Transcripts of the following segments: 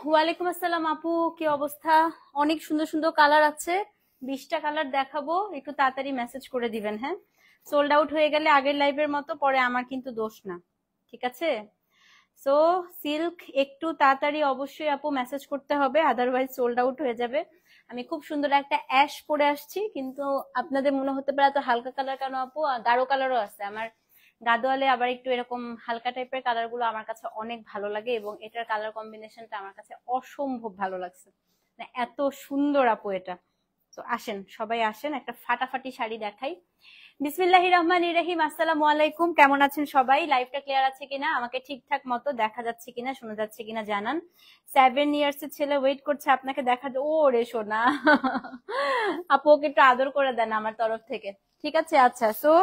ওয়ালাইকুম আসসালাম আপু, কি অবস্থা? অনেক সুন্দর সুন্দর কালার আছে। 20টা কালার দেখাবো, একটু তাড়াতাড়ি মেসেজ করে দিবেন। হ্যাঁ, সোল্ড আউট হয়ে গেলে আগের লাইভের মতো পরে আমার কিন্তু দোষ না, ঠিক আছে? সো সিল্ক একটু তাড়াতাড়ি অবশ্যই আপু মেসেজ করতে হবে, আদারওয়াইজ সোল্ড আউট হয়ে যাবে। আমি খুব সুন্দর একটা অ্যাশ পরে আসছি, কিন্তু আপনাদের মনে হতে পারে এত হালকা কালার কেন আপু? গাঢ় কালারও আছে আমার গাদোয়ালে, আবার একটু এরকম হালকা টাইপের কালার গুলো আমার কাছে অনেক ভালো লাগে, এবং এটার কালার কম্বিনেশনটা আমার কাছে অসম্ভব ভালো লাগছে। মানে এত সুন্দর আপু এটা। তো আসেন, সবাই আসেন, একটা ফাটাফাটি শাড়ি দেখাই। বিসমিল্লাহির রহমানির রহিম। আসসালামু আলাইকুম, কেমন আছেন সবাই? লাইভটা ক্লিয়ার আছে কিনা, আমাকে ঠিকঠাক মতো দেখা যাচ্ছে কিনা, শোনা যাচ্ছে কিনা জানান। 7 ইয়ার্স এর ছেলে ওয়েট করছে আপনাকে দেখা। ও রে সোনা, আপু ওকে একটু আদর করে দেন আমার তরফ থেকে, ঠিক আছে? আচ্ছা, সো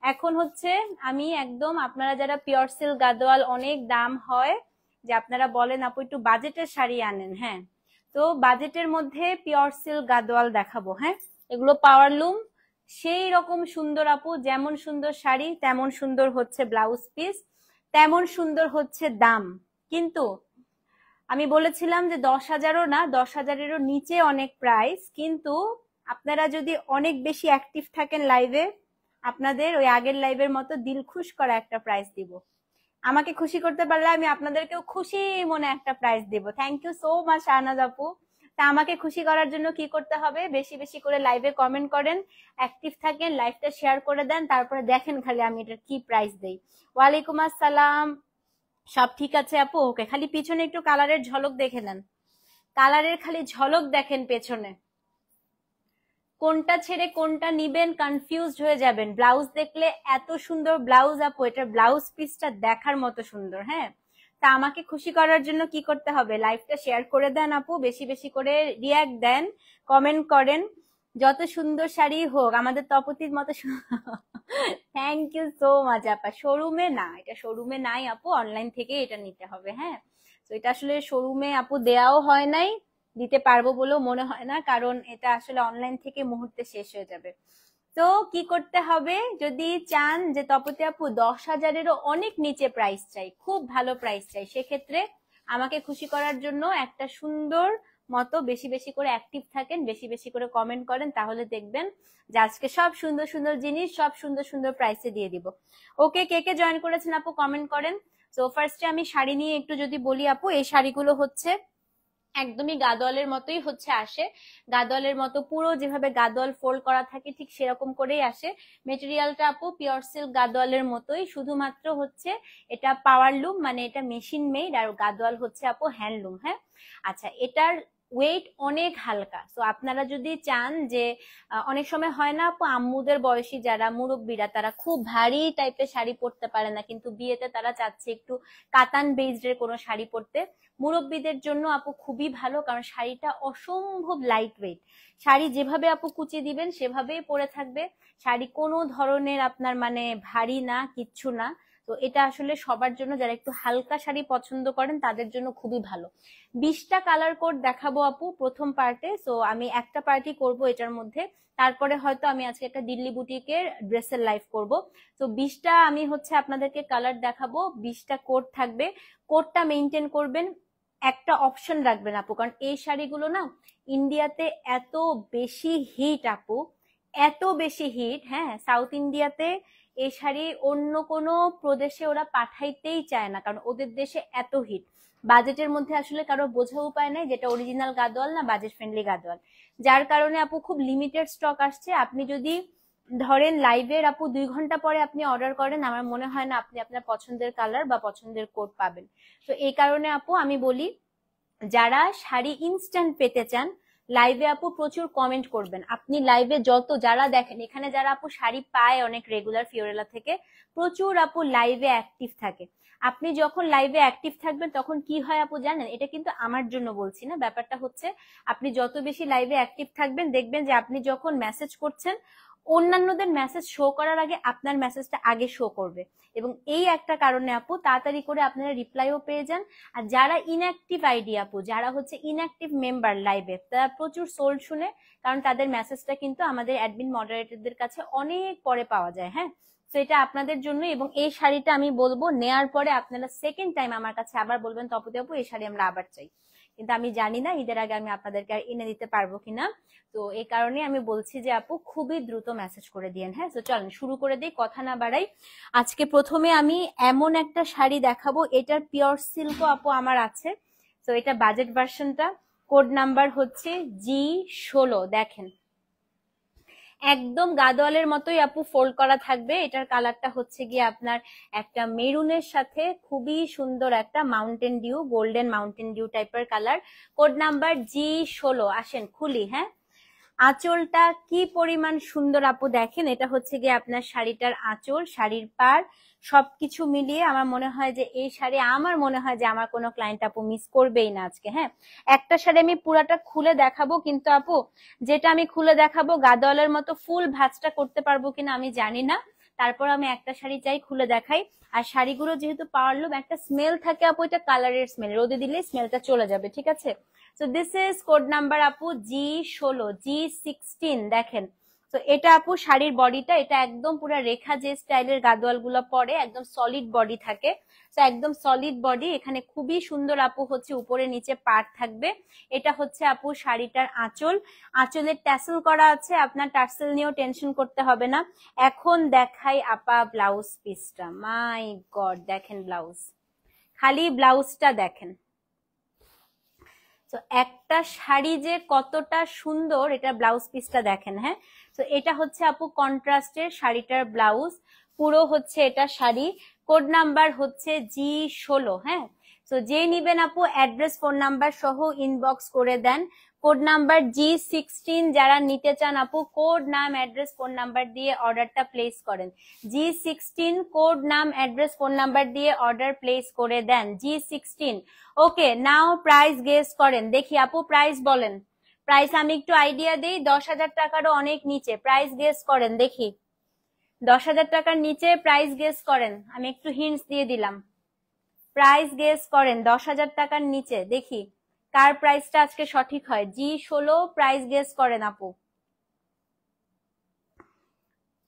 এখন হচ্ছে আমি একদম, আপনারা যারা পিওর সিল্ক গাদোয়াল অনেক দাম হয়, যে আপনারা বলেন আপু একটু বাজেটের শাড়ি আনেন, হ্যাঁ, তো বাজেটের মধ্যে পিওর সিল্ক গাদোয়াল দেখাবো। হ্যাঁ, এগুলো পাওয়ারলুম, সেই রকম সুন্দর আপু, যেমন সুন্দর শাড়ি তেমন সুন্দর হচ্ছে ব্লাউজ পিস, তেমন সুন্দর হচ্ছে দাম। কিন্তু আমি বলেছিলাম যে 10,000ও না, 10,000-এরও নিচে অনেক প্রাইস, কিন্তু আপনারা যদি অনেক বেশি অ্যাক্টিভ থাকেন লাইভে, আপনাদের ওই আগের লাইভের মতো দিল খুশ করা একটা প্রাইস দিব। আমাকে খুশি করতে পারলে আমি আপনাদেরকেও খুশি মনে একটা প্রাইজ দেব। Thank you so much Shahnaz আপু। তা আমাকে খুশি করার জন্য কি করতে হবে? বেশি বেশি করে লাইভে কমেন্ট করেন, অ্যাক্টিভ থাকেন, লাইভটা শেয়ার করে দেন, তারপরে দেখেন খালি আমি এটার কি প্রাইস দেই। ওয়ালাইকুম আসসালাম। সব ঠিক আছে আপু? ওকে, খালি পিছনে একটু কালারের ঝলক দেখে নেন, কালারের খালি ঝলক দেখেন পেছনে, কোনটা ছেড়ে কোনটা নিবেন কনফিউজড হয়ে যাবেন। ব্লাউজ দেখলে এত সুন্দর ব্লাউজ আপু, এটার ব্লাউজ পিসটা দেখার মতো সুন্দর। হ্যাঁ, তা আমাকে খুশি করার জন্য কি করতে হবে? লাইভটা শেয়ার করে দেন আপু, বেশি বেশি করে রিয়াক্ট দেন, কমেন্ট করেন। যত সুন্দর শাড়ি হোক, আমাদের তপতির মতো থ্যাংক ইউ সো মাচ আপা। শোরুমে না, এটা শোরুমে নাই আপু, অনলাইন থেকে এটা নিতে হবে। হ্যাঁ, তো এটা আসলে শোরুমে আপু দেয়াও হয় নাই, দিতে পারবো বলেও মনে হয় না, কারণ এটা আসলে অনলাইন থেকে মুহূর্তে শেষ হয়ে যাবে। তো কি করতে হবে, যদি চান যে তপতি আপু 10,000-এরও অনেক নিচে প্রাইস চাই, খুব ভালো প্রাইস চাই, সেক্ষেত্রে আমাকে খুশি করার জন্য একটা সুন্দর মতো বেশি বেশি করে অ্যাক্টিভ থাকেন, বেশি বেশি করে কমেন্ট করেন, তাহলে দেখবেন যে আজকে সব সুন্দর সুন্দর জিনিস সব সুন্দর সুন্দর প্রাইসে দিয়ে দিব। ওকে, কে কে জয়েন করেছেন আপু কমেন্ট করেন। তো ফার্স্টে আমি শাড়ি নিয়ে একটু যদি বলি আপু, এই শাড়িগুলো হচ্ছে একদমই গাদোয়ালের মতোই হচ্ছে আসে, গাদোয়ালের মতো পুরো যেভাবে গাদোয়াল ফোল্ড করা থাকে ঠিক সেরকম করেই আসে। মেটেরিয়ালটা আপু পিওর সিল্ক গাদোয়ালের মতোই, শুধুমাত্র হচ্ছে এটা পাওয়ারলুম, মানে এটা মেশিন মেড, আর গাদোয়াল হচ্ছে আপু হ্যান্ডলুম। হ্যাঁ, আচ্ছা, এটার ওয়েট অনেক হালকা। তো আপনারা যদি চান যে অনেক সময় হয় না আপু, আম্মুদের বয়সী যারা মুরব্বীরা তারা খুব ভারী টাইপের শাড়ি পরতে পারে না, কিন্তু বিয়েতে তারা চাচ্ছে একটু কাতান বেসড এর কোনো শাড়ি পরতে, মুরব্বীদের জন্য আপু খুবই ভালো, কারণ শাড়িটা অসম্ভব লাইট ওয়েট। শাড়ি যেভাবে আপু কুচি দিবেন সেভাবেই পরে থাকবে, শাড়ি কোনো ধরনের আপনার মানে ভারী না, কিচ্ছু না। তো এটা আসলে সবার জন্য, যারা একটু হালকা শাড়ি পছন্দ করেন তাদের জন্য খুবই ভালো। 20টা কালার কোড দেখাবো আপু প্রথম পার্টে, সো আমি একটা পার্টি করব এটার মধ্যে, তারপরে হয়তো আমি আজকে একটা দিল্লি বুটিকের ড্রেসের লাইভ করব। তো 20টা আমি হচ্ছে আপনাদেরকে কালার দেখাবো, 20টা কোড থাকবে, কোডটা মেনটেন করবেন, একটা অপশন রাখবেন আপু, কারণ এই শাড়িগুলো না ইন্ডিয়াতে এত বেশি হিট আপু, এত বেশি হিট। হ্যাঁ, সাউথ ইন্ডিয়াতে এই শাড়ি অন্য কোনো প্রদেশে ওরা পাঠাইতেই চায় না, কারণ ওদের দেশে এত হিট। বাজেটের মধ্যে আসলে কারো বোঝা উপায় নাই যেটা অরিজিনাল গাদোয়াল না বাজেট ফ্রেন্ডলি গাদোয়াল, যার কারণে আপু খুব লিমিটেড স্টক আসছে। আপনি যদি ধরেন লাইভের আপু 2 ঘন্টা পরে আপনি অর্ডার করেন, আমার মনে হয় না আপনি আপনার পছন্দের কালার বা পছন্দের কোড পাবেন। তো এই কারণে আপু আমি বলি, যারা শাড়ি ইনস্ট্যান্ট পেতে চান, লাইভে আপু প্রচুর কমেন্ট করবেন। আপনি লাইভে যত যারা দেখেন, এখানে যারা আপু শাড়ি পায় অনেক রেগুলার ফিওরেলা থেকে, প্রচুর আপু লাইভে অ্যাক্টিভ থাকে। আপনি যখন লাইভে অ্যাক্টিভ থাকবেন তখন কি হয় আপু জানেন? এটা কিন্তু আমার জন্য বলছি না, ব্যাপারটা হচ্ছে আপনি যত বেশি লাইভে অ্যাক্টিভ থাকবেন, দেখবেন যে আপনি যখন মেসেজ করছেন, অন্যান্যদের মেসেজ শো করার আগে আপনার মেসেজটা আগে শো করবে, এবং এই একটা কারণে আপু তাড়াতাড়ি করে আপনারা রিপ্লাইও পেয়ে যান। আর যারা ইনঅ্যাক্টিভ আইডি আপু, যারা হচ্ছে ইনঅ্যাক্টিভ মেম্বার লাইভে, তারা প্রচুর সোল্ড শুনে, কারণ তাদের মেসেজটা কিন্তু আমাদের অ্যাডমিন মডারেটরদের কাছে অনেক পরে পাওয়া যায়। হ্যাঁ, তো এটা আপনাদের জন্য, এবং এই শাড়িটা আমি বলবো নেয়ার পরে আপনারা সেকেন্ড টাইম আমার কাছে আবার বলবেন তপতি আপু এই শাড়ি আমরা আবার চাই, কিন্তু আমি জানি না ঈদের আগে আমি আপনাদেরকে আর এনে দিতে পারবো কিনা। তো এই কারণে আমি বলছি যে আপু খুবই দ্রুত মেসেজ করে দিয়েন। হ্যাঁ, তো চলেন শুরু করে দিই, কথা না বাড়াই। আজকে প্রথমে আমি এমন একটা শাড়ি দেখাবো, এটার পিওর সিল্কও আপু আমার আছে। তো এটা বাজেট ভার্সনটা, কোড নাম্বার হচ্ছে G16। দেখেন একদম গাদোয়ালের মতোই আপু ফোল্ড করা থাকবে। এটার কালারটা হচ্ছে গিয়ে আপনার একটা মেরুনের সাথে খুবই সুন্দর একটা Mountain Dew, golden Mountain Dew টাইপের কালার। Code number G16। আসেন খুলি। হ্যাঁ, আঁচলটা কি পরিমাণ সুন্দর আপু দেখেন। এটা হচ্ছে গিয়ে আপনার শাড়িটার আঁচল, শাড়ির পাড় সবকিছু মিলিয়ে আমার মনে হয় যে এই শাড়ি, আমার মনে হয় যে আমার কোনো ক্লায়েন্ট আপু মিস করবেই না আজকে। হ্যাঁ, একটা শাড়ি আমি পুরাটা খুলে দেখাবো, কিন্তু আপু যেটা আমি খুলে দেখাবো গাদোয়ালের মতো ফুল ভাঁজটা করতে পারবো কিনা আমি জানি না। তারপর আমি একটা শাড়ি চাই খুলে দেখাই। আর শাড়িগুলো যেহেতু পাওয়ারলুম, একটা স্মেল থাকে আপু, এটা কালারের স্মেল, রোদে দিলে স্মেলটা চলে যাবে, ঠিক আছে। So this is code number আপু G16, G16 দেখেন। তো এটা আপু শাড়ির বডিটা, এটা একদম পুরো রেখা যে স্টাইলের গাদোয়াল গুলো পরে একদম সলিড বডি থাকে। তো একদম সলিড বডি, এখানে খুবই সুন্দর আপু হচ্ছে উপরে নিচে পাড় থাকবে। এটা হচ্ছে আপু শাড়িটার আঁচল, আঁচলের ট্যাসেল করা আছে, আপনার টার্সেল নিয়েও টেনশন করতে হবে না। এখন দেখাই আপা ব্লাউজ পিসটা। মাই গড, দেখেন ব্লাউজ, খালি ব্লাউজটা দেখেন। তো একটা শাড়ি যে কতটা সুন্দর, এটা ব্লাউজ পিসটা দেখেন। হ্যাঁ, তো এটা হচ্ছে আপু কন্ট্রাস্টের শাড়িটার ব্লাউজ, পুরো হচ্ছে এটা শাড়ি। কোড নাম্বার হচ্ছে G16। হ্যাঁ, তো যে নিবেন আপু অ্যাড্রেস ফোন নাম্বার সহ ইনবক্স করে দেন। কোড নাম্বার G16 যারা নিতে চান আপু কোড নাম অ্যাড্রেস ফোন নাম্বার দিয়ে অর্ডারটা প্লেস করেন। G16 কোড নাম অ্যাড্রেস ফোন নাম্বার দিয়ে অর্ডার প্লেস করে দেন। G16। ওকে, নাও প্রাইস গেস করেন, দেখি আপু প্রাইস বলেন। প্রাইস আমি একটু আইডিয়া দেই, 10,000 টাকারও অনেক নিচে। প্রাইস গেস করেন দেখি, 10,000 টাকার নিচে প্রাইস গেস করেন। আমি একটু হিন্টস দিয়ে দিলাম, প্রাইস গেস করেন 10,000 টাকার নিচে, দেখি কার প্রাইসটা আজকে সঠিক হয়। G16 প্রাইস গেস করেন আপু,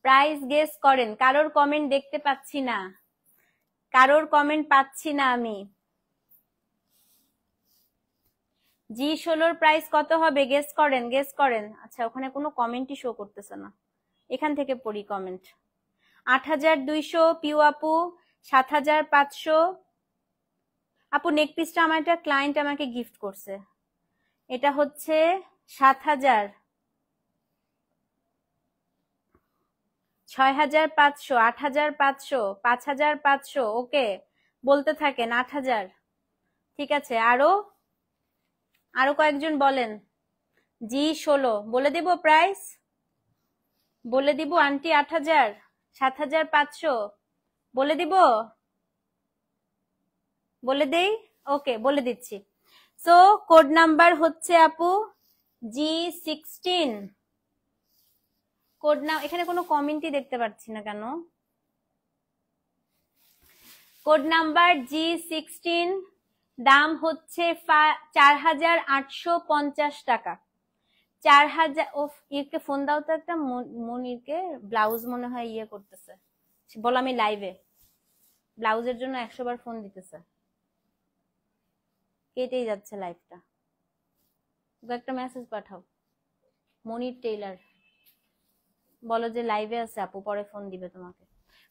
প্রাইস গেস করেন। কারোর কমেন্ট দেখতে পাচ্ছি না, কারোর কমেন্ট পাচ্ছি না আমি। G16 প্রাইস কত হবে গেস করেন, গেস করেন। আচ্ছা, ওখানে কোনো কমেন্টই শো করতেছে না, এখান থেকে পড়ি কমেন্ট। 8,200 পিউ আপু, 7,500 আপু। নেক পিসটা আমার একটা ক্লায়েন্ট আমাকে গিফট করছে, এটা হচ্ছে 7,000, 6,500, 8,500, 5,500। ওকে, বলতে থাকেন 8,000। ঠিক আছে, আরো আরো কয়েকজন বলেন। G16 বলে দিব প্রাইস, বলে দিব আন্টি। 8,000, 7,500 বলে দিব, বলে দেই। ওকে, বলে দিচ্ছি। সো কোড নাম্বার হচ্ছে আপু G16। কোড নাম, এখানে কোনো কমেন্টই দেখতে পাচ্ছি না কেন। কোড নাম্বার G16, দাম হচ্ছে 4,850 টাকা। 4,000। ও ইরকে ফোন দাও তো একটা, মনিরকে। ব্লাউজ মনে হয় ইয়ে করতেছে, বল আমি লাইভে। ব্লাউজের জন্য 100 বার ফোন দিতেছে, কেটেই যাচ্ছে লাইভটা। একটা মেসেজ পাঠাও মনির টেইলার, বলো যে লাইভে আছে আপু, পরে ফোন দিবে তোমাকে।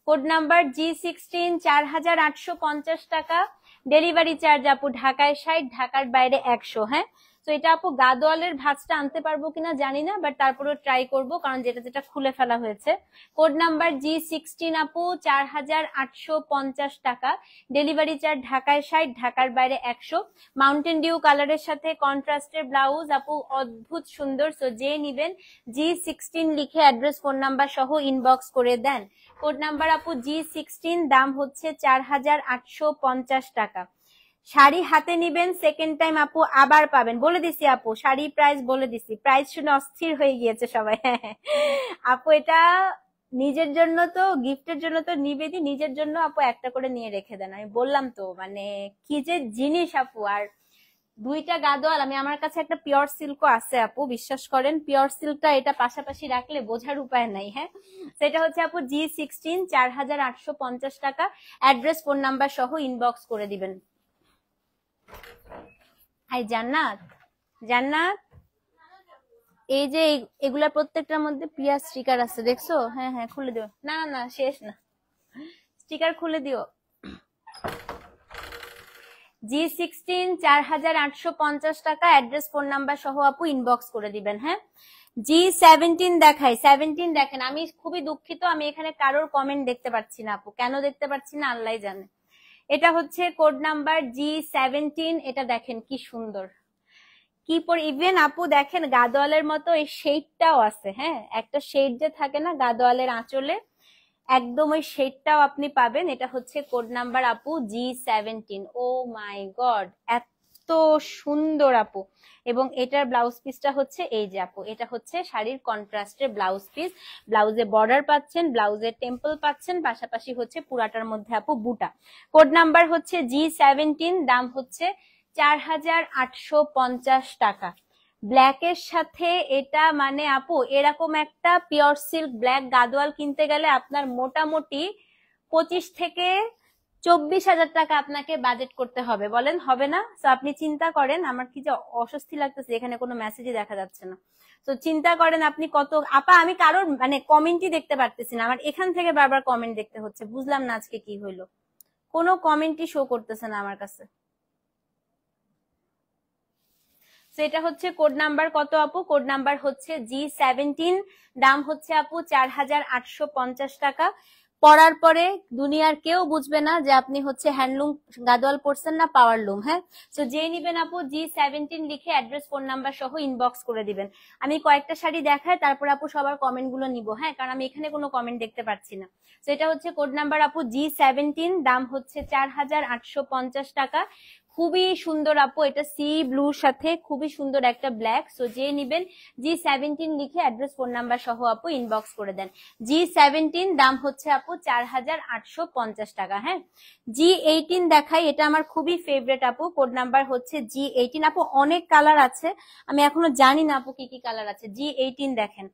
কোড নাম্বার G16, 4,850 টাকা। ডেলিভারি চার্জ আপু ঢাকায় 60, ঢাকার বাইরে 100। হ্যাঁ, তো এটা আপু গাদোয়ালের ভাঁজটা আনতে পারবো কিনা জানি না, বাট তারপরেও ট্রাই করবো, কারণ যেটা যেটা খুলে ফেলা হয়েছে। কোড নাম্বার G16 আপু, 4,850 টাকা। ডেলিভারি চার্জ ঢাকায় 60, ঢাকার বাইরে 100। মাউন্টেন ডিউ কালারের সাথে কন্ট্রাস্টের ব্লাউজ আপু, অদ্ভুত সুন্দর। সো যে নিবেন G16 লিখে অ্যাড্রেস ফোন নাম্বার সহ ইনবক্স করে দেন। কোড নাম্বার আপু G16, দাম হচ্ছে 4,850 টাকা। শাড়ি হাতে নিবেন, সেকেন্ড টাইম আপু আবার পাবেন, বলে দিছি আপু। শাড়ি প্রাইস বলে দিছি, প্রাইস শুনে অস্থির হয়ে গিয়েছে সবাই। আপু এটা নিজের জন্য তো, গিফটের জন্য তো নিবেদি, নিজের জন্য আপু একটা করে নিয়ে রেখে দেন। আমি বললাম তো, মানে কি যে জিনিস আপু। আর 2টা গাদোয়াল, আমি আমার কাছে একটা পিওর সিল্কও আছে আপু, বিশ্বাস করেন। পিওর সিল্কটা এটা পাশাপাশি রাখলে বোঝার উপায় নাই। হ্যাঁ, সেটা হচ্ছে আপু G16, 4,850 টাকা। অ্যাড্রেস ফোন নাম্বার সহ ইনবক্স করে দিবেন। হাই জান্নাত, জান্নাত এই যে এগুলা প্রত্যেকটার মধ্যে পিয়া স্টিকার আছে দেখছো? হ্যাঁ হ্যাঁ খুলে দিও। না না না শেষ না, স্টিকার খুলে দিও। G16 4,850 টাকা, অ্যাড্রেস ফোন নাম্বার সহ আপু ইনবক্স করে দিবেন। হ্যাঁ, G17 দেখাই, 17 দেখেন। আমি খুবই দুঃখিত, আমি এখানে কারোর কমেন্ট দেখতে পাচ্ছি না আপু, কেন দেখতে পাচ্ছি না আল্লাহ জানে। এটা হচ্ছে কোড নাম্বার G17, এটা দেখেন কি সুন্দর, কি পর ইভেন আপু দেখেন গাদোয়ালের মতো এই শেডটাও আছে। হ্যাঁ, একটা শেড যে থাকে না গাদোয়ালের আঁচলে, একদম ওই শেডটাও আপনি পাবেন। এটা হচ্ছে কোড নাম্বার আপু G17। ও মাই গড, এত সুন্দর আপু। এবং এটার ব্লাউজ পিসটা হচ্ছে এই যে আপু, এটা হচ্ছে শাড়ির কন্ট্রাস্টের ব্লাউজ পিস। ব্লাউজে বর্ডার পাচ্ছেন, ব্লাউজের টেম্পল পাচ্ছেন, পাশাপাশি হচ্ছে পুরাটার মধ্যে আপু বুটা। কোড নাম্বার হচ্ছে G17, দাম হচ্ছে 4,850 টাকা। ব্ল্যাকের সাথে এটা মানে আপু এরকম একটা পিওর সিল্ক ব্ল্যাক গাদোয়াল কিনতে গেলে আপনার মোটামুটি 25 থেকে 24,000 টাকা আপনাকে বাজেট করতে হবে, বলেন হবে না? তো আপনি চিন্তা করেন, আমার কি যে অস্বস্তি লাগতেছে, এখানে কোনো মেসেজই দেখা যাচ্ছে না। তো চিন্তা করেন আপনি কত আপা, আমি কারোর মানে কমেন্টই দেখতে পারতেছি না, আমার এখান থেকে বারবার কমেন্ট দেখতে হচ্ছে, বুঝলাম না আজকে কি হইলো, কোনো কমেন্টই শো করতেছে না আমার কাছে। এটা হচ্ছে কোড নাম্বার কত আপু? কোড নাম্বার হচ্ছে G17, দাম হচ্ছে আপু 4,850 টাকা। পরার পরে দুনিয়ার কেউ বুঝবে না যে আপনি হচ্ছে হ্যান্ডলুম গাদোয়াল পরছেন না পাওয়ারলুম। হ্যাঁ, তো যেই নিবেন আপু G17 লিখে অ্যাড্রেস ফোন নাম্বার সহ ইনবক্স করে দিবেন। আমি কয়েকটা শাড়ি দেখাই, তারপর আপু সবার কমেন্ট গুলো নিব। হ্যাঁ, কারণ আমি এখানে কোনো কমেন্ট দেখতে পাচ্ছি না। তো এটা হচ্ছে কোড নাম্বার আপু G17, দাম হচ্ছে 4,850 টাকা। খুবই সুন্দর আপু, এটা সি ব্লুর সাথে খুবই সুন্দর একটা ব্ল্যাক। সো যে নিবেন G17 লিখে অ্যাড্রেস ফোন নাম্বার সহ আপু ইনবক্স করে দেন। G17, দাম হচ্ছে আপু 4,850 টাকা। হ্যাঁ, G18 দেখাই, এটা আমার খুবই ফেভারিট আপু। কোড নাম্বার হচ্ছে G18। আপু অনেক কালার আছে, আমি এখনো জানি না আপু কি কি কালার আছে। G18 দেখেন,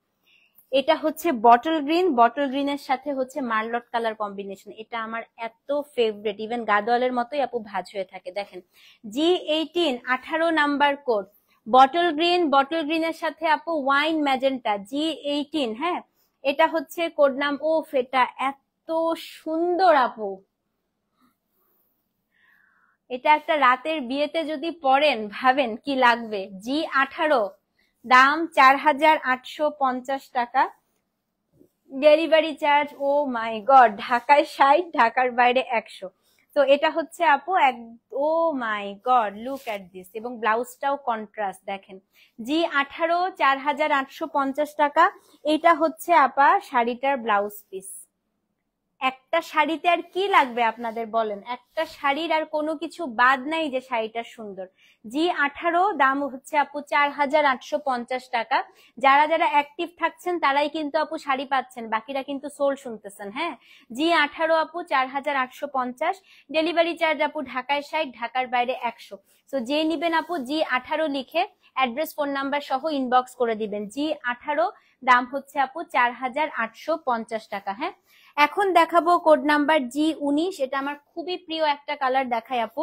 এটা হচ্ছে বটল গ্রিন, বটল গ্রিনের সাথে হচ্ছে মার্লট কালার কম্বিনেশন। এটা আমার এত ফেভারিট, ইভেন গাদোয়ালের মতোই আপু ভাঁজ হয়ে থাকে। দেখেন G18, 18 number code, bottle green, bottle গ্রিনের সাথে আপু ওয়াইন ম্যাজেন্টা, G18। হ্যাঁ, এটা হচ্ছে কোড নাম। ও এটা এত সুন্দর আপু, এটা একটা রাতের বিয়েতে যদি পরেন ভাবেন কি লাগবে। G18, দাম 4,850 টাকা, ডেলিভারি চার্জ ও মাই গড ঢাকায় 60, ঢাকার বাইরে 100। তো এটা হচ্ছে আপু ও মাই গড লুক এট দিস, এবং ব্লাউজটাও কন্ট্রাস্ট দেখেন। G18, 4,850 টাকা। এটা হচ্ছে আপা শাড়িটার ব্লাউজ পিস। একটা শাড়িতে আর কি লাগবে আপনাদের বলেন, একটা শাড়ির আর কোনো কিছু বাদ নাই যে শাড়িটা সুন্দর। G18, দাম হচ্ছে আপু 4,850 টাকা। যারা যারা অ্যাক্টিভ থাকছেন তারাই কিন্তু আপু শাড়ি পাচ্ছেন, বাকিরা কিন্তু সোল শুনতেছেন। হ্যাঁ, G18 আপু 4,850, ডেলিভারি চার্জ আপু ঢাকায় 60, ঢাকার বাইরে 100। তো যে নিবেন আপু G18 লিখে অ্যাড্রেস ফোন নাম্বার সহ ইনবক্স করে দিবেন। G18, দাম হচ্ছে আপু 4,850 টাকা। হ্যাঁ, এখন দেখাবো কোড নাম্বার G19, এটা আমার খুবই প্রিয় একটা কালার দেখাই আপু।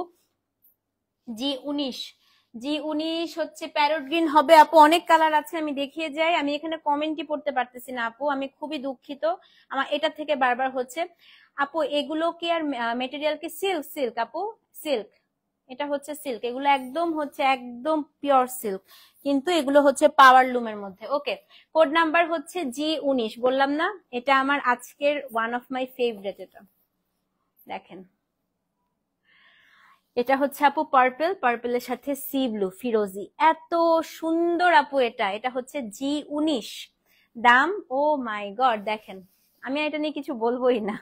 G19 হচ্ছে প্যারট গ্রিন হবে আপু, অনেক কালার আছে আমি দেখিয়ে যাই। আমি এখানে কমেন্টই পড়তে পারতেছি না আপু, আমি খুবই দুঃখিত, আমার এটা থেকে বারবার হচ্ছে। আপু এগুলো কি আর মেটেরিয়াল কি সিল্ক? সিল্ক আপু, সিল্ক, এটা হচ্ছে সিল্ক, এগুলো একদম হচ্ছে একদম পিওর সিল্ক, কিন্তু এগুলো হচ্ছে পাওয়ার লুমের মধ্যে। ওকে, কোড নাম্বার হচ্ছে G19, বললাম না এটা আমার আজকের ওয়ান অফ মাই ফেভারিট। এটা দেখেন, এটা হচ্ছে আপু পার্পল, পার্পলের সাথে সি ব্লু ফিরোজি, এত সুন্দর আপু। এটা হচ্ছে G19, দাম ও মাই গড দেখেন, আমি এটা নিয়ে কিছু বলবোই না।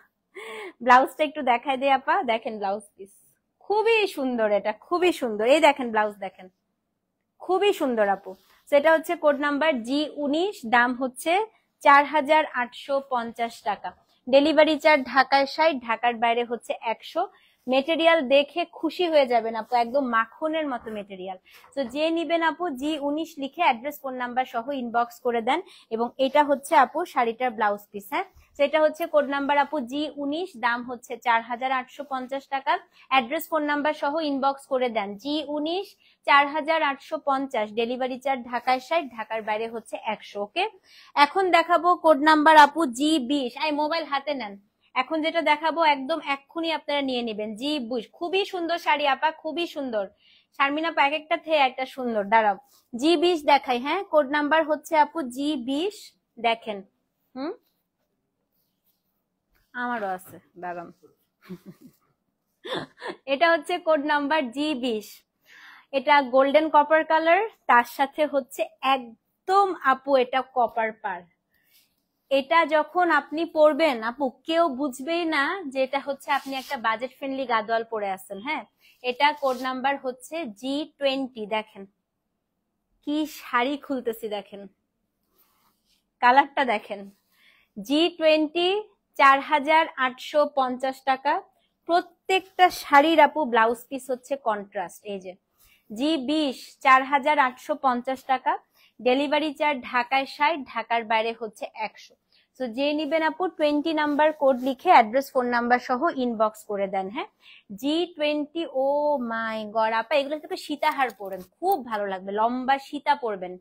ব্লাউজটা একটু দেখাই দে আপা, দেখেন ব্লাউজ পিস খুবই সুন্দর, এটা খুবই সুন্দর। এই দেখেন ব্লাউজ দেখেন, খুবই সুন্দর আপু। সেটা হচ্ছে কোড নাম্বার G19, দাম হচ্ছে 4,850 টাকা, ডেলিভারি চার্জ ঢাকায় 60, ঢাকার বাইরে হচ্ছে 100। মেটেরিয়াল দেখে খুশি হয়ে যাবেন আপু, একদম মাখনের মতো মেটেরিয়াল। তো যে নিবেন আপু G19 লিখে অ্যাড্রেস ফোন নাম্বার সহ ইনবক্স করে দেন। এবং এটা হচ্ছে আপু শাড়িটার ব্লাউজ পিস। হ্যাঁ, সেটা হচ্ছে কোড নাম্বার আপু G19, দাম হচ্ছে 4850 টাকা। অ্যাড্রেস ফোন নাম্বার সহ ইনবক্স করে দেন G19 4850, ডেলিভারি চার্জ ঢাকায় 60, ঢাকার বাইরে হচ্ছে 100। ওকে, এখন দেখাবো কোড নাম্বার আপু G20। মোবাইল হাতে নেন, এখন যেটা দেখাবো একদম এক্ষুনি আপনারা নিয়ে নেবেন। G20 খুবই সুন্দর শাড়ি আপা, খুবই সুন্দর। শারমিন আপা এক একটা থেকে একটা সুন্দর। দাঁড়াও G20 দেখাই। হ্যাঁ, কোড নাম্বার হচ্ছে আপু G20, দেখেন। আমারও আছে, দাঁড়ান। এটা হচ্ছে কোড নাম্বার G20। এটা গোল্ডেন কপার কালার, তার সাথে হচ্ছে একদম আপু এটা কপার পার। এটা যখন আপনি পরবেন আপু, কেউ বুঝবেই না যে এটা হচ্ছে আপনি একটা বাজেট ফ্রেন্ডলি গাদোয়াল পরে আছেন। হ্যাঁ, এটা কোড নাম্বার হচ্ছে G20। দেখেন কি শাড়ি খুলতেছি, দেখেন কালারটা দেখেন। G20 4850 টাকা। প্রত্যেকটা শাড়ির আপু ব্লাউজ পিস হচ্ছে কন্ট্রাস্ট। এই যে G20 4850 টাকা, ডেলিভারি চার্জ ঢাকায় 60, ঢাকার বাইরে হচ্ছে 100। তো যে নিবেন আপু 20 নাম্বার কোড লিখে অ্যাড্রেস ফোন নাম্বার সহ ইনবক্স করে দেন। হ্যাঁ, G20। ও মাই গড আপা, এগুলো কিন্তু সীতাহার পরেন, খুব ভালো লাগবে, লম্বা সীতা পরবেন।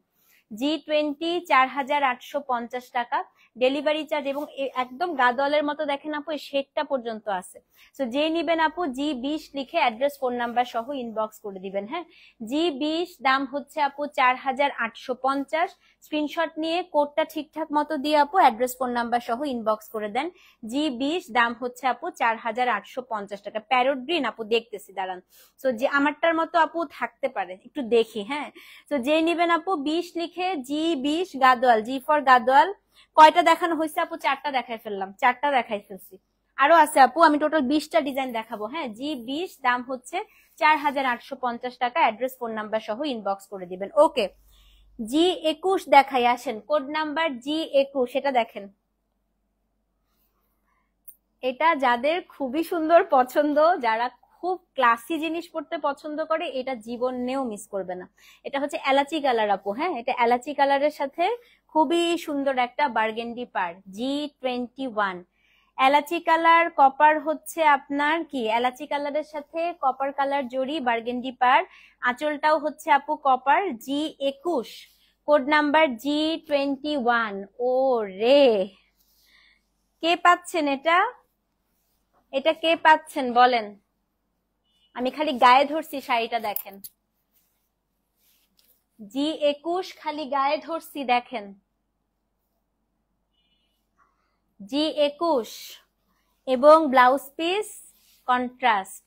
G20 4850 টাকা, ডেলিভারি চার্জ এবং একদম গাদোয়ালের মতো দেখেন আপু, এই শেডটা পর্যন্ত আছে। তো যে নিবেন আপু G20 লিখে অ্যাড্রেস ফোন নাম্বার সহ ইনবক্স করে দিবেন। হ্যাঁ, G20 দাম হচ্ছে আপু 4850। স্ক্রিনশট নিয়ে কোডটা ঠিকঠাক মতো দিয়ে আপু অ্যাড্রেস ফোন নাম্বার সহ ইনবক্স করে দেন। G20 দাম হচ্ছে আপু 4850 টাকা। প্যারট গ্রিন আপু দেখতেছি, দাঁড়ান। তো যে আমারটার মতো আপু থাকতে পারে, একটু দেখি। হ্যাঁ, তো যে নিবেন আপু 20 লিখে G20 Gadwal, G for Gadwal. কয়টা দেখানো হয়েছে আপু? 4টা দেখাই ফেললাম, 4টা দেখাই ফেলছি। আরো আছে আপু, আমি টোটাল 20টা ডিজাইন দেখাবো। হ্যাঁ, G20 দাম হচ্ছে 4850 টাকা, অ্যাড্রেস ফোন নাম্বার সহ ইনবক্স করে দিবেন। ওকে, G21 দেখাই, আসেন। কোড নাম্বার G21, এটা দেখেন। এটা যাদের খুবই সুন্দর পছন্দ, যারা খুব ক্লাসি জিনিস পড়তে পছন্দ করে, এটা জীবনেও মিস করবে না। এটা হচ্ছে এলাচি কালার আপু। হ্যাঁ, এটা এলাচি কালারের সাথে খুবই সুন্দর একটা বার্গেন্ডি পার। G21 এলাচি কালার, কপার হচ্ছে আপনার কি, এলাচি কালারের সাথে কপার কালার জড়ি, বার্গেন্ডি পার। আঁচলটাও হচ্ছে আপু copper. G21, code number G21। ও রে, কে পাচ্ছেন এটা? এটা কে পাচ্ছেন বলেন? আমি খালি গায়ে ধরছি, শাড়িটা দেখেন। G21 খালি গায়ে ধরছি, দেখেন। G21 এবং ব্লাউজ পিস কন্ট্রাস্ট,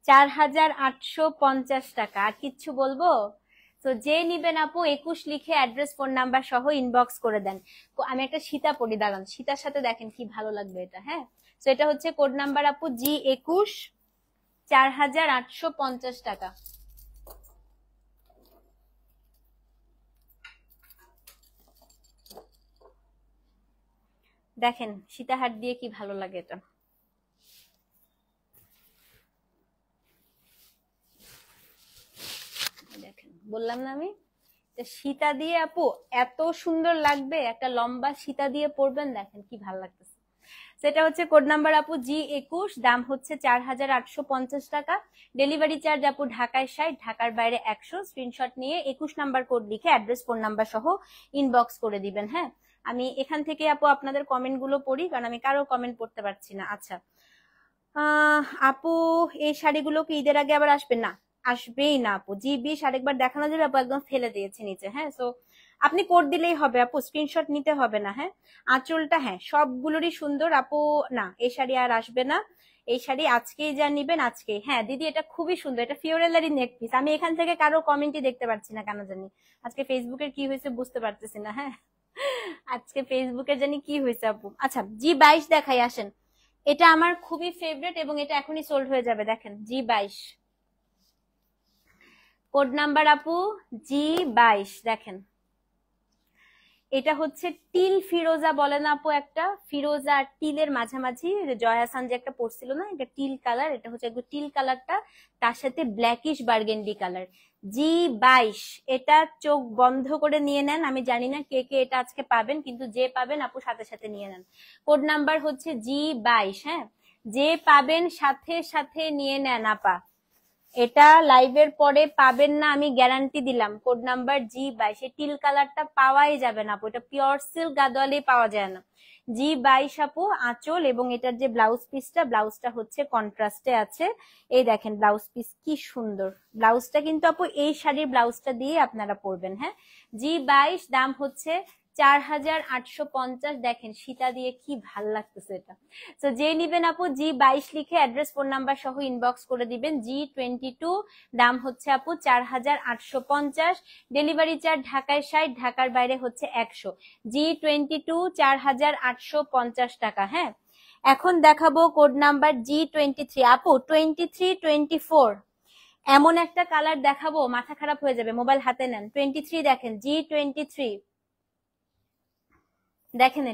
4850 টাকা। আর কিচ্ছু বলবো? তো যে নিবেন আপু 21 লিখে অ্যাড্রেস ফোন নাম্বার সহ ইনবক্স করে দেন। আমি একটা সীতা পরি, দাঁড়ান, সীতার সাথে দেখেন কি ভালো লাগবে এটা। হ্যাঁ, তো এটা হচ্ছে কোড নাম্বার আপু G21, 4850 টাকা। দেখেন সীতাহার দিয়ে কি ভালো লাগে এটা। দেখেন, বললাম না আমি, সীতা দিয়ে আপু এত সুন্দর লাগবে, একটা লম্বা সীতা দিয়ে পরবেন, দেখেন কি ভালো লাগতেছে। সেটা হচ্ছে কোড নাম্বার আপু G21, দাম হচ্ছে 4850 টাকা, ডেলিভারি চার্জ আপু ঢাকায় 60, ঢাকার বাইরে 100। স্ক্রিনশট নিয়ে 21 নাম্বার কোড লিখে অ্যাড্রেস ফোন নাম্বার সহ ইনবক্স করে দিবেন। হ্যাঁ, আমি এখান থেকে আপু আপনাদের কমেন্ট গুলো পড়ি, কারণ আমি কারো কমেন্ট পড়তে পারছি না। আচ্ছা আপু, এই শাড়িগুলো কি ঈদের আগে আবার আসবে? না, আসবেই না আপু। G20 আরেকবার দেখানো যাবে আপু, একদম ফেলে দিয়েছে নিচে। হ্যাঁ, তো আপনি কোড দিলেই হবে আপু, স্ক্রিনশট নিতে হবে না। হ্যাঁ, আঁচলটা হ্যাঁ সবগুলোরই সুন্দর আপু। না, এই শাড়ি আর আসবে না, এই শাড়ি আজকেই যা নিবেন আজকেই। হ্যাঁ দিদি, এটা খুবই সুন্দর, এটা ফিওরেলারি নেক পিস। আমি এখান থেকে কারো কমেন্টই দেখতে পাচ্ছি না, কেন জানি আজকে ফেসবুকের কি হয়েছে বুঝতে পারতেছি না। হ্যাঁ, আজকে ফেসবুকে জানি কি হয়েছে আপু। আচ্ছা G22 দেখাই, আসেন। এটা আমার খুবই ফেভারিট এবং এটা এখনই সোল্ড হয়ে যাবে। দেখেন G22, কোড নাম্বার আপু G22, দেখেন এটা হচ্ছে টিল ফিরোজা বলে না আপু, একটা ফিরোজা আর টিলের মাঝামাঝি, জয়া হাসান যে একটা পরছিল না, এটা টিল কালার, এটা হচ্ছে একদম টিল কালারটা, তার সাথে ব্ল্যাকিশ বার্গেন্ডি কালার। G22, এটা চোখ বন্ধ করে নিয়ে নেন, আমি জানি না কে কে এটা আজকে পাবেন, কিন্তু যে পাবেন আপু সাথে সাথে নিয়ে নেন। কোড নাম্বার হচ্ছে G22, হ্যাঁ, যে পাবেন সাথে সাথে নিয়ে নেন আপা, এটা লাইভের পরে পাবেন না, আমি গ্যারান্টি দিলাম। কোড নাম্বার G22, এই টিল কালারটা পাওয়াই যাবে না আপু, এটা পিওর সিল্ক গাদোয়ালে পাওয়া যায় না। G22 আপু আঁচল, এবং এটার যে ব্লাউজ পিসটা, ব্লাউজটা হচ্ছে কন্ট্রাস্টে আছে, এই দেখেন ব্লাউজ পিস কি সুন্দর, ব্লাউজটা কিন্তু আপু এই শাড়ির ব্লাউজটা দিয়ে আপনারা পরবেন। হ্যাঁ, G22 দাম হচ্ছে 4850। দেখেন সীতা দিয়ে কি ভাল লাগতেছে এটা। তো যে নিবেন আপু G22 লিখে অ্যাড্রেস ফোন নাম্বার সহ ইনবক্স করে দিবেন। G22 দাম হচ্ছে আপু 4850, ডেলিভারি চার্জ ঢাকায় 60, ঢাকার বাইরে হচ্ছে 100। G22 4850 টাকা। হ্যাঁ, এখন দেখাবো কোড নাম্বার G23 আপু, 23 24 এমন একটা কালার দেখাবো মাথা খারাপ হয়ে যাবে, মোবাইল হাতে নেন। 23 দেখেন, G23 দেখেন,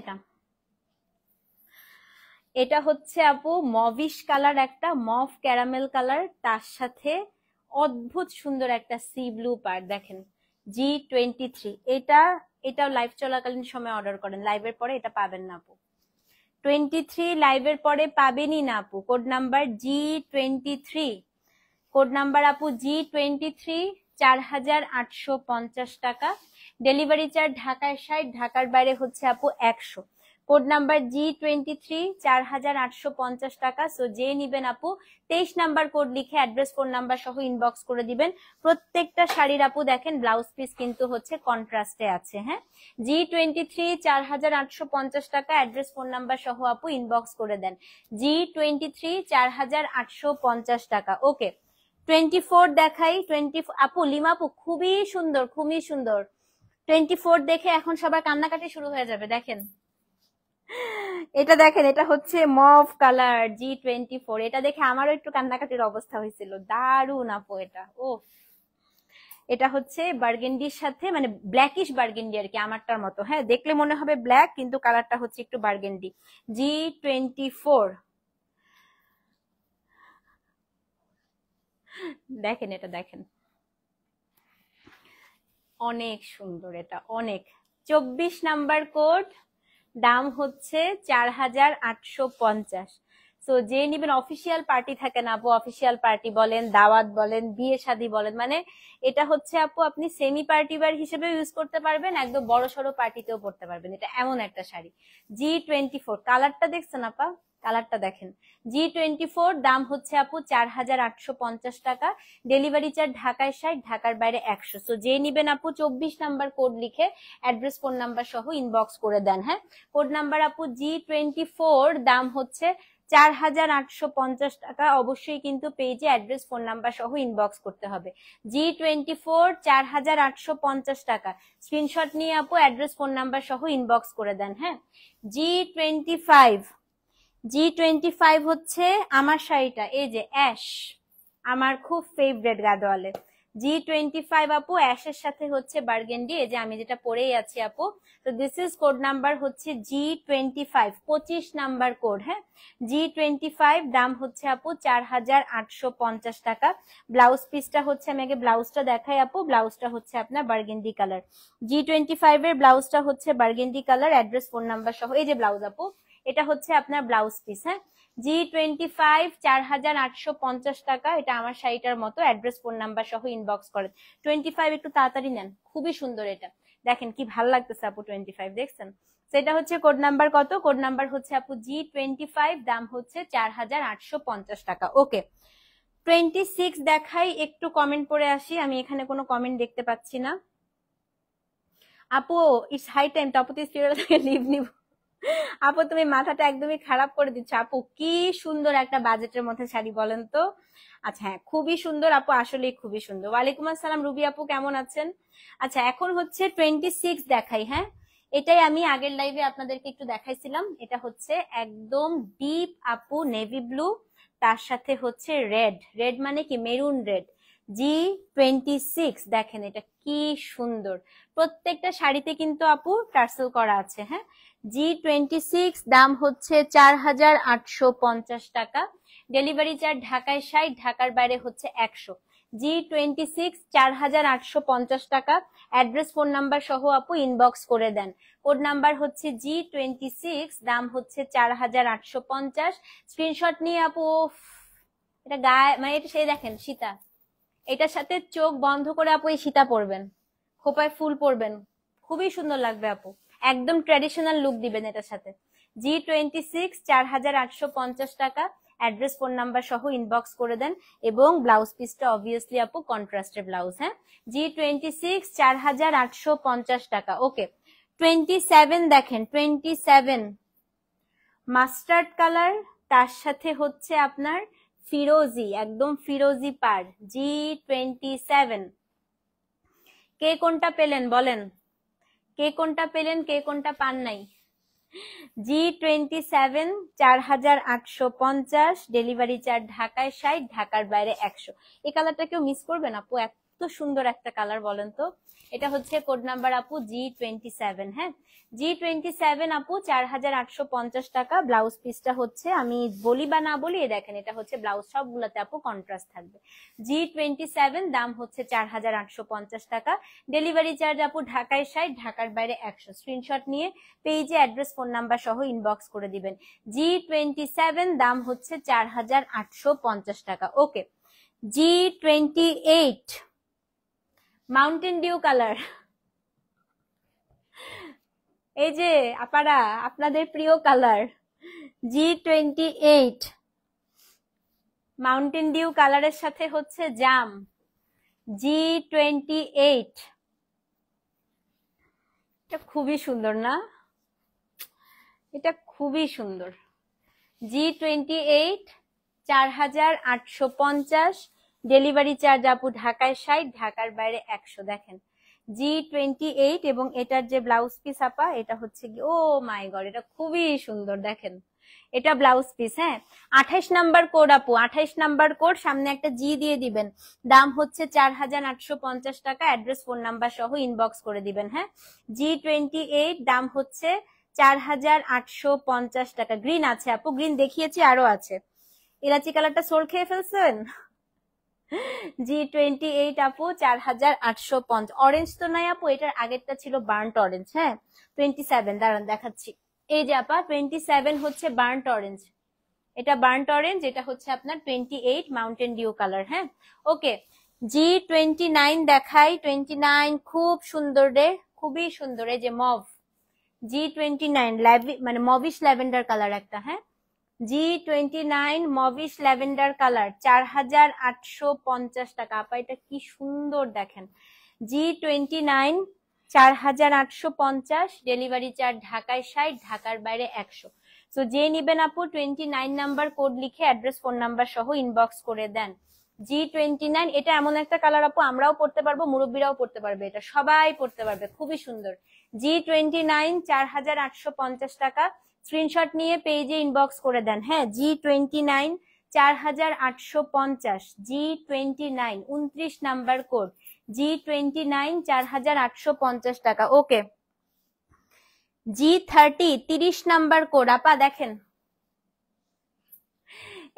এটা হচ্ছে আপু মভিশ কালার, একটা মভ ক্যারামেল কালার, তার সাথে অদ্ভুত সুন্দর একটা সি ব্লু পার। দেখেন G23, এটাও লাইভ চলাকালীন সময় অর্ডার করেন, লাইভের পরে এটা পাবেন না আপু। 23 লাইভের পরে পাবেনই না আপু। Code number G23, code number আপু G23, 4850 টাকা, ডেলিভারি চার্জ ঢাকায় 60, ঢাকার বাইরে হচ্ছে আপু 100। কোড নাম্বার G23, 4850 টাকা। সো যে নিবেন আপু 23 নাম্বার কোড লিখে অ্যাড্রেস ফোন নাম্বার সহ ইনবক্স করে দিবেন। প্রত্যেকটা শাড়ির আপু দেখেন ব্লাউজ পিস কিন্তু হচ্ছে কন্ট্রাস্টে আছে। হ্যাঁ, G23 4850 টাকা, অ্যাড্রেস ফোন নাম্বার সহ আপু ইনবক্স করে দেন। G23 4850 টাকা। ওকে, 24 দেখাই। 24 আপু, লিমা আপু খুবই সুন্দর, খুবই সুন্দর। 24 দেখে এখন সবার কান্নাকাটি শুরু হয়ে যাবে। দেখেন এটা, দেখেন এটা হচ্ছে মভ কালার G24, এটা দেখে আমারও একটু কান্নাকাটির অবস্থা হয়েছিল, দারুন আপু এটা। ও, এটা হচ্ছে বার্গেন্ডির সাথে, মানে ব্ল্যাকিশ বার্গেন্ডি আর কি, আমারটার মতো। হ্যাঁ, দেখলে মনে হবে ব্ল্যাক, কিন্তু কালারটা হচ্ছে একটু বার্গেন্ডি। G24 দেখেন, এটা দেখেন অনেক সুন্দর, এটা অনেক। 24 নাম্বার কোড, দাম হচ্ছে 4850। সো যে নিবেন, অফিসিয়াল পার্টি থাকে না আপু, অফিসিয়াল পার্টি বলেন, দাওয়াত বলেন, বিয়ে শাদী বলেন, মানে এটা হচ্ছে আপু আপনি সেমি পার্টি ওয়্যার হিসেবে ইউজ করতে পারবেন, একদম বড় সড়ো পার্টিতেও পড়তে পারবেন। এটা এমন একটা শাড়ি। G24 কালারটা দেখছেন আপা, কালারটা দেখেন। G24 দাম হচ্ছে আপু 4850 টাকা, ডেলিভারি চার্জ ঢাকায় 60, ঢাকার বাইরে 100। সো যে নিবেন আপু 24 নাম্বার কোড লিখে অ্যাড্রেস ফোন নাম্বার সহ ইনবক্স করে দেন। হ্যাঁ, কোড নাম্বার আপু G24, দাম হচ্ছে 4850 টাকা। অবশ্যই কিন্তু পেজে অ্যাড্রেস ফোন নাম্বার সহ ইনবক্স করতে হবে। G24 4850 টাকা, স্ক্রিনশট নিয়ে আপু অ্যাড্রেস ফোন নাম্বার সহ ইনবক্স করে দেন। হ্যাঁ, G25 হচ্ছে আমার শাড়িটা, এই যে অ্যাশ, আমার খুব ফেভারিট গাদোয়ালে। G25 আপু অ্যাশের সাথে হচ্ছে বার্গেন্ডি, এই যে আমি যেটা পরেই আছি আপু। তো দিস ইজ কোড নাম্বার হচ্ছে G25, 25 নাম্বার কোড। হ্যাঁ, G25 দাম হচ্ছে আপু 4850 টাকা। ব্লাউজ পিসটা হচ্ছে, আমি আগে ব্লাউজটা দেখাই আপু, ব্লাউজটা হচ্ছে আপনার বার্গেন্ডি কালার। G25 এর ব্লাউজটা হচ্ছে burgundy colour, address phone number সহ, এই যে ব্লাউজ আপু, এটা হচ্ছে আপনার ব্লাউজ পিস। হ্যাঁ, G25 4850 টাকা, এটা আমার শাড়িটার মতো, অ্যাড্রেস ফোন নাম্বার সহ ইনবক্স করেন। 25 একটু তাড়াতাড়ি নেন, খুবই সুন্দর এটা, দেখেন কি ভাল লাগতেছে আপু। 25 দেখছেন, সেটা হচ্ছে কোড নাম্বার কত, কোড নাম্বার হচ্ছে আপু G25, দাম হচ্ছে 4850 টাকা। ওকে, 26 দেখাই, একটু কমেন্ট পড়ে আসি, আমি এখানে কোনো কমেন্ট দেখতে পাচ্ছি না। আপু it's high time, Tapati serial থেকে লিভ নিব। আপু তুমি মাথাটা একদমই খারাপ করে দিচ্ছ আপু, কি সুন্দর একটা বাজেটের মধ্যে শাড়ি বলেন তো। আচ্ছা হ্যাঁ, খুবই সুন্দর আপু, আসলেই খুবই সুন্দর। ওয়ালাইকুম আসসালাম রুবি আপু, কেমন আছেন? আচ্ছা, এখন হচ্ছে 26 দেখাই। হ্যাঁ, এটাই আমি আগের লাইভে আপনাদেরকে একটু দেখাইছিলাম। এটা হচ্ছে একদম ডিপ আপু নেভি ব্লু, তার সাথে হচ্ছে রেড, রেড মানে কি মেরুন রেড। G26 দেখেন এটা কি সুন্দর, প্রত্যেকটা শাড়িতে কিন্তু আপু টার্সেল করা আছে। হ্যাঁ, G26 দাম হচ্ছে 4850 টাকা, ডেলিভারি চার্জ ঢাকায় 60, ঢাকার বাইরে হচ্ছে 100। G26 4850 টাকা, অ্যাড্রেস ফোন নাম্বার সহ আপু ইনবক্স করে দেন। কোড নাম্বার হচ্ছে G26, দাম হচ্ছে 4850। স্ক্রিনশট নিয়ে আপু, এটা গায়ে মানে এটা সেই দেখেন সীতা, এটার সাথে চোখ বন্ধ করে আপু এই সীতা পরবেন, খোপায় ফুল পরবেন, খুবই সুন্দর লাগবে আপু, একদম ট্র্যাডিশনাল লুক দিবেন এটার সাথে। G26 4850 টাকা, অ্যাড্রেস ফোন নাম্বার সহ ইনবক্স করে দেন এবং ব্লাউজ পিসটা অবভিয়াসলি আপু কন্ট্রাস্টের ব্লাউজ। হ্যাঁ, G26 4850 টাকা। ওকে, 27 দেখেন, 27 মাস্টার্ড কালার, তার সাথে হচ্ছে আপনার ফিরোজি, একদম ফিরোজি পার। G27 কে কোনটা পেলেন বলেন, কে কোনটা পেলেন, কে কোনটা পান নাই? G27 4850, ডেলিভারি চার্জ ঢাকায় 60, ঢাকার বাইরে 100। এই কালারটা কেউ মিস করবেন আপু, এত সুন্দর একটা কালার বলেন তো। এটা হচ্ছে কোড নাম্বার আপু G27। হ্যাঁ, G27 আপু 4850 টাকা। ব্লাউজ পিসটা হচ্ছে, আমি বলি বা না বলি, দেখেন এটা হচ্ছে ব্লাউজ, সবগুলোতে আপু কন্ট্রাস্ট থাকবে। G27 দাম হচ্ছে 4850 টাকা, ডেলিভারি চার্জ আপু ঢাকায় 60, ঢাকার বাইরে 100। স্ক্রিনশট নিয়ে পেজে অ্যাড্রেস ফোন নাম্বার সহ ইনবক্স করে দিবেন। G27 দাম হচ্ছে 4850 টাকা। ওকে, G28 মাউন্টেন ডিউ কালার, এই যে আপারা আপনাদের প্রিয় কালার G28 মাউন্টেন ডিউ কালারের সাথে হচ্ছে জাম। G28 এটা খুবই সুন্দর না, এটা খুবই সুন্দর। G28 4850, ডেলিভারি চার্জ আপু ঢাকায় 60, ঢাকার বাইরে 100। দেখেন G28 এবং এটার যে ব্লাউজ পিস আপা, এটা হচ্ছে কি, ও মাই গড, এটা খুবই সুন্দর। দেখেন এটা ব্লাউজ পিস। হ্যাঁ, 28 নাম্বার কোড আপু, 28 নাম্বার কোড, সামনে একটা জি দিয়ে দিবেন। দাম হচ্ছে 4850 টাকা, অ্যাড্রেস ফোন নাম্বার সহ ইনবক্স করে দিবেন। হ্যাঁ, G28 দাম হচ্ছে 4850 টাকা। গ্রিন আছে আপু, গ্রিন দেখিয়েছি, আরো আছে। ইলাচি কালারটা সোর খেয়ে ফেলছেন। G28 আপু 4850। অরেঞ্জ তো নাই আপু, এটার আগেরটা ছিল বার্ন্ট অরেঞ্জ। হ্যাঁ, 27 দাঁড়ান দেখাচ্ছি। এই যে আপা 27 হচ্ছে বার্ন্ট অরেঞ্জ, এটা বার্ন্ট অরেঞ্জ, এটা হচ্ছে আপনার 28 মাউন্টেন ডিউ কালার। হ্যাঁ, ওকে, G29 দেখাই। 29 খুব সুন্দর রে, খুবই সুন্দর। এই যে মভ, G29 মানে মভিশ ল্যাভেন্ডার কালার একটা। হ্যাঁ, G29 মভিশ ল্যাভেন্ডার কালার, 4850 টাকা। আপা এটা কি সুন্দর দেখেন। G29 4850, ডেলিভারি চার্জ ঢাকায় 60, ঢাকার বাইরে 100। তো যে নিবেন আপু 29 নাম্বার কোড লিখে অ্যাড্রেস ফোন নাম্বার সহ ইনবক্স করে দেন। G29 এটা এমন একটা কালার আপু, আমরাও পড়তে পারবো, মুরব্বীরাও পড়তে পারবে, এটা সবাই পড়তে পারবে, খুবই সুন্দর। G29 4850 টাকা, স্ক্রিনশট নিয়ে পেজে ইনবক্স করে দেন। হ্যাঁ, G29 4850, G29 29 number code, G29 4850 টাকা। ওকে, G30 30 নাম্বার কোড আপা, দেখেন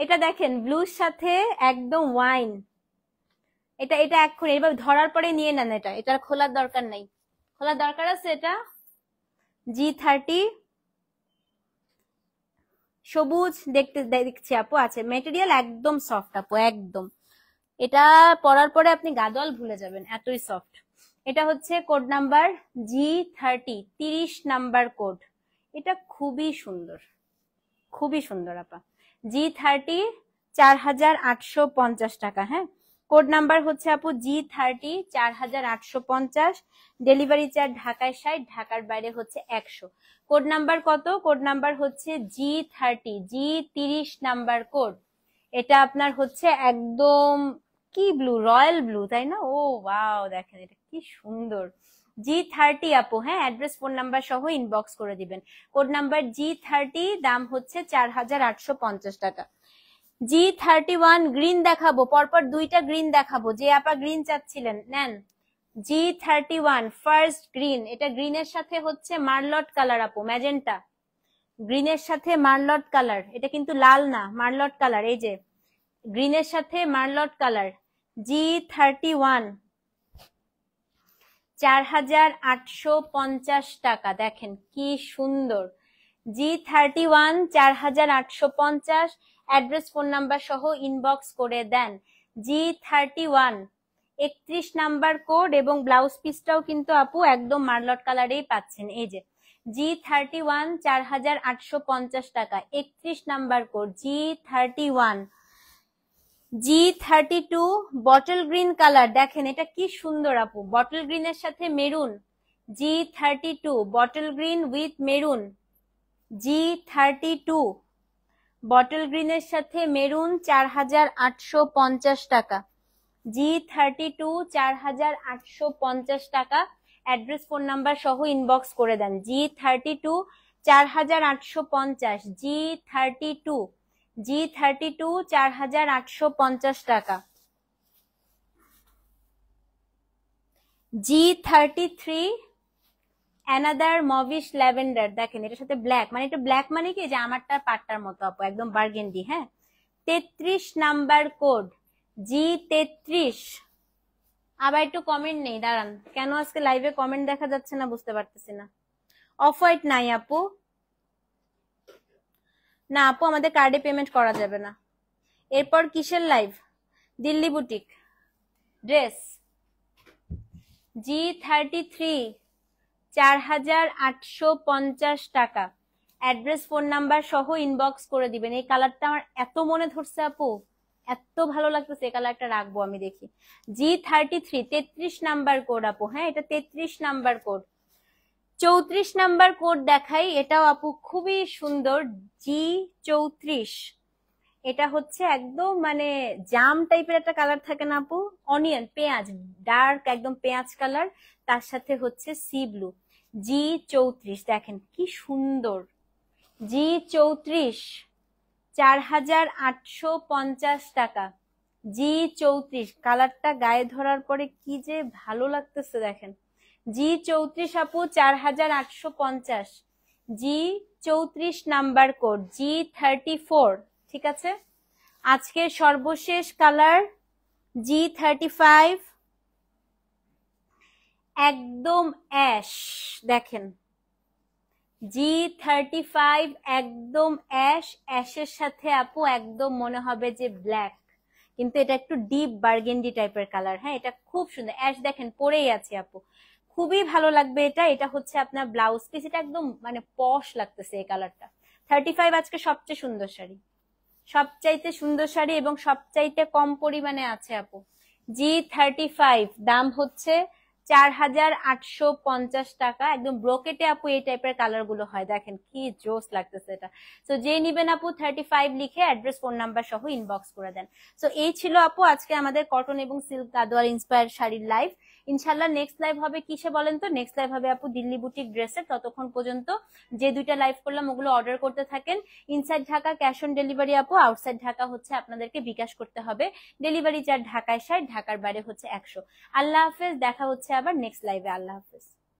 এটা, দেখেন ব্লুর সাথে একদম ওয়াইন, এটা এটা এক্ষুনি এইভাবে ধরার পরে নিয়ে নেন, এটা এটা খোলার দরকার নাই, খোলার দরকার আছে? এটা G30 সবুজ দেখছি আপু, আছে মেটেরিয়াল একদম সফট আপু, একদম, এটা পরার পরে আপনি গাদোয়াল ভুলে যাবেন, এতই সফট। এটা হচ্ছে code number G30 30 number code, এটা খুবই সুন্দর, খুবই সুন্দর আপা। G30 4850 টাকা। হ্যাঁ, কোড নাম্বার হচ্ছে আপু G30 4850, ডেলিভারি চার্জ ঢাকায় 60, ঢাকার বাইরে হচ্ছে 100। কোড নাম্বার কত? কোড নাম্বার হচ্ছে G30, G30 নাম্বার কোড। এটা আপনার হচ্ছে একদম কি ব্লু, রয়্যাল ব্লু, তাই না? ও ওয়াও, দেখেন এটা কি সুন্দর। G30 আপু, হ্যাঁ, অ্যাড্রেস ফোন নাম্বার সহ ইনবক্স করে দিবেন। কোড নাম্বার G30, দাম হচ্ছে 4850 টাকা। G31 গ্রিন দেখাবো, পরপর দুইটা গ্রিন দেখাবো, যে আপা গ্রিন চাচ্ছিলেন নেন। G31 ফার্স্ট গ্রিন, এটা গ্রিনের সাথে হচ্ছে মার্লট কালার আপু, ম্যাজেন্টা গ্রিনের সাথে মার্লট কালার, এটা কিন্তু লাল না, মার্লট কালার, এই যে গ্রিনের সাথে মার্লট কালার। G31 4,850 টাকা, দেখেন কি সুন্দর। G31 4,850, অ্যাড্রেস ফোন নাম্বার সহ ইনবক্স করে দেন। G31 31 নাম্বার কোড এবং ব্লাউজ পিসটাও কিন্তু আপু একদম মার্লট কালারেই পাচ্ছেন, এই যে G31 4,850 টাকা, 31 number code G31। G32 bottle green colour, দেখেন এটা কি সুন্দর আপু, বটল গ্রিনের সাথে maroon. G32 bottle green with maroon, G32 bottle গ্রিনের সাথে মেরুন, 4,850 টাকা। G32 4,850 টাকা, অ্যাড্রেস ফোন নাম্বার সহ ইনবক্স করে দেন। G32 4,850, G32 4,850 টাকা। G33 অ্যানাদার মভিশ ল্যাভেন্ডার, দেখেন এটার সাথে ব্ল্যাক, মানে এটা ব্ল্যাক মানে কি যে আমারটা পাটটার মতো আপু, একদম বার্গেন্ডি। হ্যাঁ, 33 নাম্বার কোড G33। আবার একটু কমেন্ট নেই, দাঁড়ান, কেন আজকে লাইভে কমেন্ট দেখা যাচ্ছে না বুঝতে পারতেছি না। অফ হোয়াইট নাই আপু, না আপু আমাদের কার্ডে পেমেন্ট করা যাবে না। এরপর কিসের live? Delhi boutique dress. G33 4,850 টাকা, অ্যাড্রেস ফোন নাম্বার সহ ইনবক্স করে দিবেন। এই কালারটা আমার এত মনে ধরছে আপু, এত ভালো লাগতেছে, এই কালারটা রাখবো আমি, দেখি। G33 33 নাম্বার কোড আপু, হ্যাঁ এটা 33 নাম্বার কোড। 34 নাম্বার কোড দেখাই, এটাও আপু খুবই সুন্দর। G34, এটা হচ্ছে একদম মানে জাম টাইপের একটা কালার থাকে না আপু, অনিয়ন পেঁয়াজ, ডার্ক একদম পেঁয়াজ কালার, তার সাথে হচ্ছে সি ব্লু। G34 দেখেন কি সুন্দর। G34 4,850 টাকা। G34 কালারটা গায়ে ধরার পরে কি যে ভালো লাগতেছে দেখেন। G34 আপু 4,850, G34 নাম্বার কোড G34, ঠিক আছে। আজকের সর্বশেষ কালার G35 একদম অ্যাশ, দেখেন G35 একদম অ্যাশ, অ্যাশের সাথে আপু একদম মনে হবে যে ব্ল্যাক, কিন্তু এটা একটু ডিপ বার্গেন্ডি টাইপের কালার। হ্যাঁ এটা খুব সুন্দর, অ্যাশ দেখেন পরেই আছে আপু, খুবই ভালো লাগবে এটা। এটা হচ্ছে আপনার ব্লাউজ পিস, এটা একদম মানে পশ লাগতেছে এই কালারটা। 35 আজকে সবচেয়ে সুন্দর শাড়ি, সবচাইতে সুন্দর শাড়ি এবং সবচাইতে কম পরিমাণে আছে আপু। G35 দাম হচ্ছে 4,850 টাকা, একদম ব্রোকেটে আপু এই টাইপের কালার গুলো হয়, দেখেন কি জোস লাগতেছে এটা। তো যে নিবেন আপু 35 লিখে অ্যাড্রেস ফোন নাম্বার সহ ইনবক্স করে দেন। তো এই ছিল আপু আজকে আমাদের কটন এবং সিল্ক গাদোয়াল ইন্সপায়ার শাড়ির লাইভ। ইনশাল্লাহ নেক্সট লাইভ হবে কিসে বলেন তো? নেক্সট লাইভ হবে আপু দিল্লি বুটিক ড্রেসের। ততক্ষণ পর্যন্ত যে দুইটা লাইভ করলাম ওগুলো অর্ডার করতে থাকেন। Inside Dhaka cash on delivery আপু, আউটসাইড ঢাকা হচ্ছে আপনাদেরকে বিকাশ করতে হবে। ডেলিভারি চার্জ ঢাকায় 60, ঢাকার বাইরে হচ্ছে 100। আল্লাহ হাফেজ, দেখা হচ্ছে আবার নেক্সট লাইভে। আল্লাহ হাফেজ।